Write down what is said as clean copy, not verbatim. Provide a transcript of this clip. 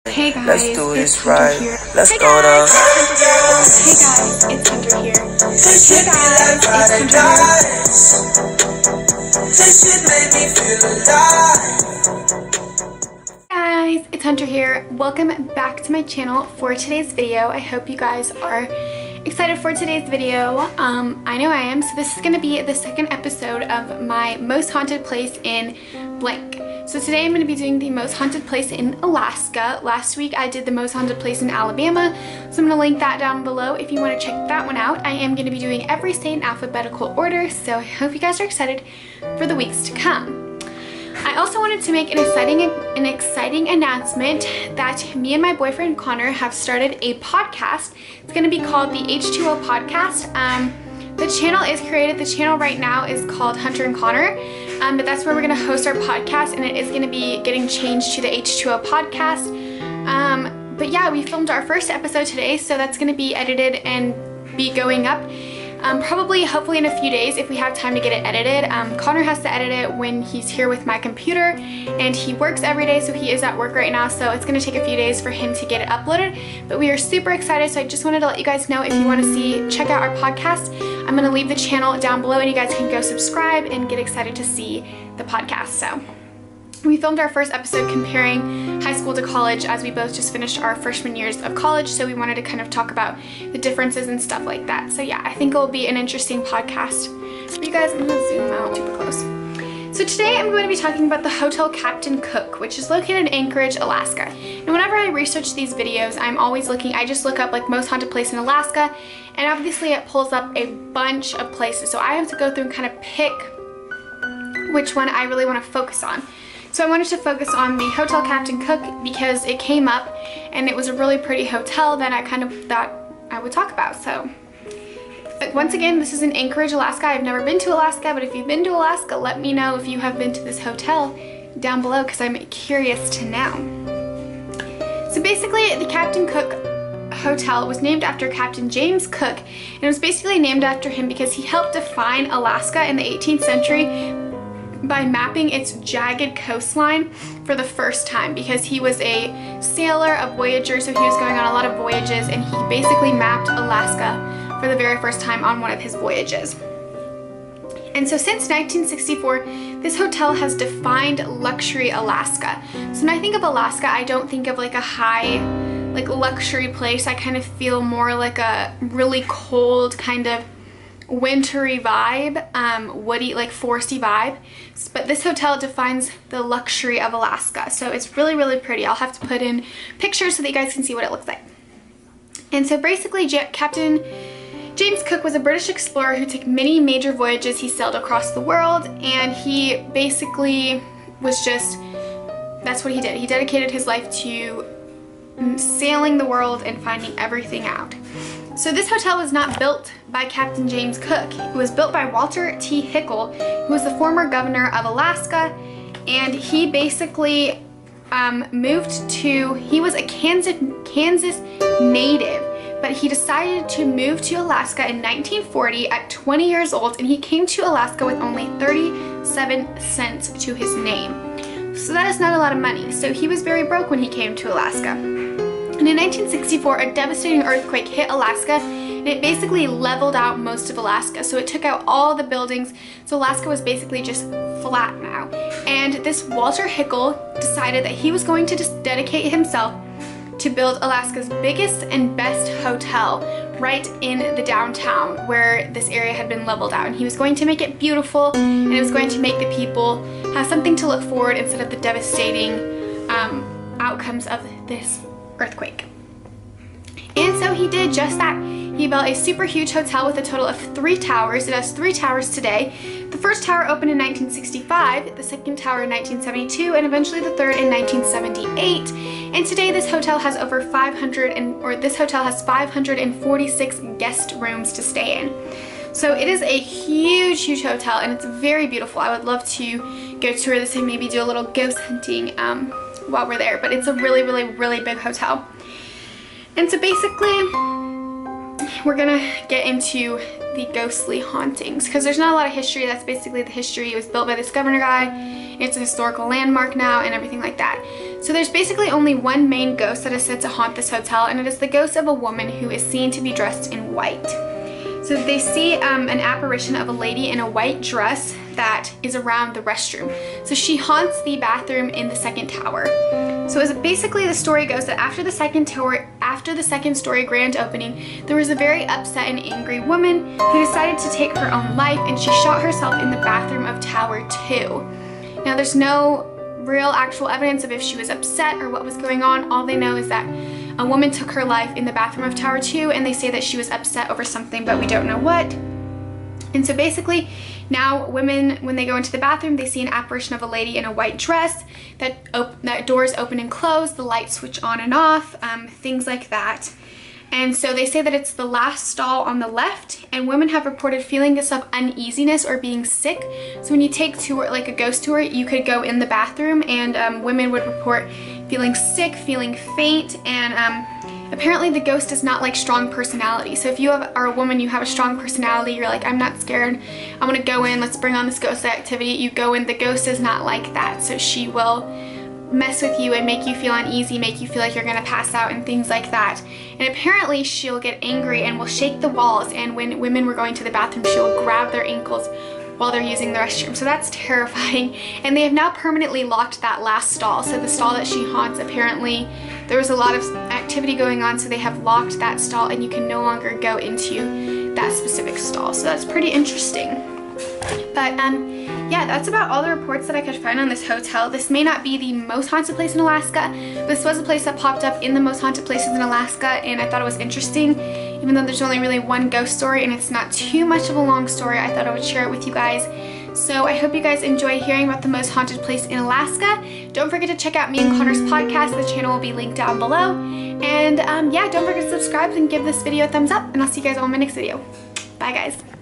Hey guys, let's do it's this Hunter right. here. Let's Hey go guys, down. it's Hunter here. Hey guys, it's Hunter here. This shit made me feel alive. Guys, it's Hunter here. Welcome back to my channel for today's video. I hope you guys are excited for today's video. I know I am. So this is going to be the second episode of my most haunted place in blank. So today I'm going to be doing the most haunted place in Alaska. Last week I did the most haunted place in Alabama, so I'm going to link that down below if you want to check that one out. I am going to be doing every state in alphabetical order, so I hope you guys are excited for the weeks to come. I also wanted to make an exciting announcement that me and my boyfriend Connor have started a podcast. It's going to be called the H2O Podcast. The channel is created. The channel right now is called Hunter and Connor, but that's where we're going to host our podcast, and it is going to be getting changed to the H2O Podcast. But yeah, we filmed our first episode today, so that's going to be edited and be going up hopefully in a few days if we have time to get it edited. Connor has to edit it when he's here with my computer, and he works every day, so he is at work right now, so it's going to take a few days for him to get it uploaded. But we are super excited, so I just wanted to let you guys know, if you want to check out our podcast, I'm going to leave the channel down below and you guys can go subscribe and get excited to see the podcast. So we filmed our first episode comparing high school to college, as we both just finished our freshman years of college, so we wanted to kind of talk about the differences and stuff like that. So yeah, I think it will be an interesting podcast for you guys. I'm going to zoom out super close. So today I'm going to be talking about the Hotel Captain Cook, which is located in Anchorage, Alaska. And whenever I research these videos, I'm always I just look up like most haunted place in Alaska, and obviously it pulls up a bunch of places. So I have to go through and kind of pick which one I really want to focus on. So I wanted to focus on the Hotel Captain Cook because it came up and it was a really pretty hotel that I kind of thought I would talk about. So once again, this is in Anchorage, Alaska. I've never been to Alaska, but if you've been to Alaska, let me know if you have been to this hotel down below, because I'm curious to know. So basically, the Captain Cook Hotel was named after Captain James Cook, and it was basically named after him because he helped define Alaska in the 18th century by mapping its jagged coastline for the first time, because he was a sailor, a voyager, so he was going on a lot of voyages, and he basically mapped Alaska for the very first time on one of his voyages. And so since 1964, this hotel has defined luxury Alaska. So when I think of Alaska, I don't think of like a high, like luxury place. I kind of feel more like a really cold kind of wintry vibe, woody, like foresty vibe. But this hotel defines the luxury of Alaska. So it's really, really pretty. I'll have to put in pictures so that you guys can see what it looks like. And so basically, Captain James Cook was a British explorer who took many major voyages. He sailed across the world, and he basically was that's what he did. He dedicated his life to sailing the world and finding everything out. So this hotel was not built by Captain James Cook. It was built by Walter T. Hickel, who was the former governor of Alaska, and he basically he was a Kansas native, but he decided to move to Alaska in 1940 at 20 years old, and he came to Alaska with only 37 cents to his name. So that is not a lot of money. So he was very broke when he came to Alaska. And in 1964, a devastating earthquake hit Alaska, and it basically leveled out most of Alaska. So it took out all the buildings, so Alaska was basically just flat now. And this Walter Hickel decided that he was going to just dedicate himself to build Alaska's biggest and best hotel right in the downtown where this area had been leveled out. And he was going to make it beautiful, and it was going to make the people have something to look forward instead of the devastating outcomes of this earthquake. And so he did just that. He built a super huge hotel with a total of 3 towers. It has 3 towers today. The first tower opened in 1965, the second tower in 1972, and eventually the third in 1978. And today this hotel has over 546 guest rooms to stay in. So it is a huge, huge hotel, and it's very beautiful. I would love to go tour this and maybe do a little ghost hunting while we're there, but it's a really, really, really big hotel. And so basically, we're gonna get into the ghostly hauntings, because there's not a lot of history. That's basically the history. It was built by this governor guy. It's a historical landmark now and everything like that. So there's basically only one main ghost that is said to haunt this hotel, and it is the ghost of a woman who is seen to be dressed in white. So they see an apparition of a lady in a white dress that is around the restroom. So she haunts the bathroom in the second tower. So as basically the story goes that after the second story grand opening, there was a very upset and angry woman who decided to take her own life, and she shot herself in the bathroom of Tower 2. Now there's no real actual evidence of if she was upset or what was going on. All they know is that a woman took her life in the bathroom of Tower 2, and they say that she was upset over something, but we don't know what. And so basically now women, when they go into the bathroom, they see an apparition of a lady in a white dress, that doors open and close, the lights switch on and off, things like that. And so they say that it's the last stall on the left, and women have reported feelings of uneasiness or being sick. So when you take tour, like a ghost tour, you could go in the bathroom, and women would report feeling sick, feeling faint, and apparently the ghost does not like strong personality. So if you are a woman, you have a strong personality, you're like, I'm not scared, I want to go in, let's bring on this ghost activity, you go in, the ghost is not like that. So she will mess with you and make you feel uneasy, make you feel like you're gonna pass out and things like that. And apparently she'll get angry and will shake the walls, and when women were going to the bathroom, she'll grab their ankles while they're using the restroom. So that's terrifying. And they have now permanently locked that last stall. So the stall that she haunts, apparently there was a lot of activity going on, so they have locked that stall and you can no longer go into that specific stall. So that's pretty interesting. But yeah, that's about all the reports that I could find on this hotel. This may not be the most haunted place in Alaska, but this was a place that popped up in the most haunted places in Alaska, and I thought it was interesting. Even though there's only really one ghost story and it's not too much of a long story, I thought I would share it with you guys. So I hope you guys enjoyed hearing about the most haunted place in Alaska. Don't forget to check out me and Connor's podcast. The channel will be linked down below. And yeah, don't forget to subscribe and give this video a thumbs up, and I'll see you guys on my next video. Bye guys.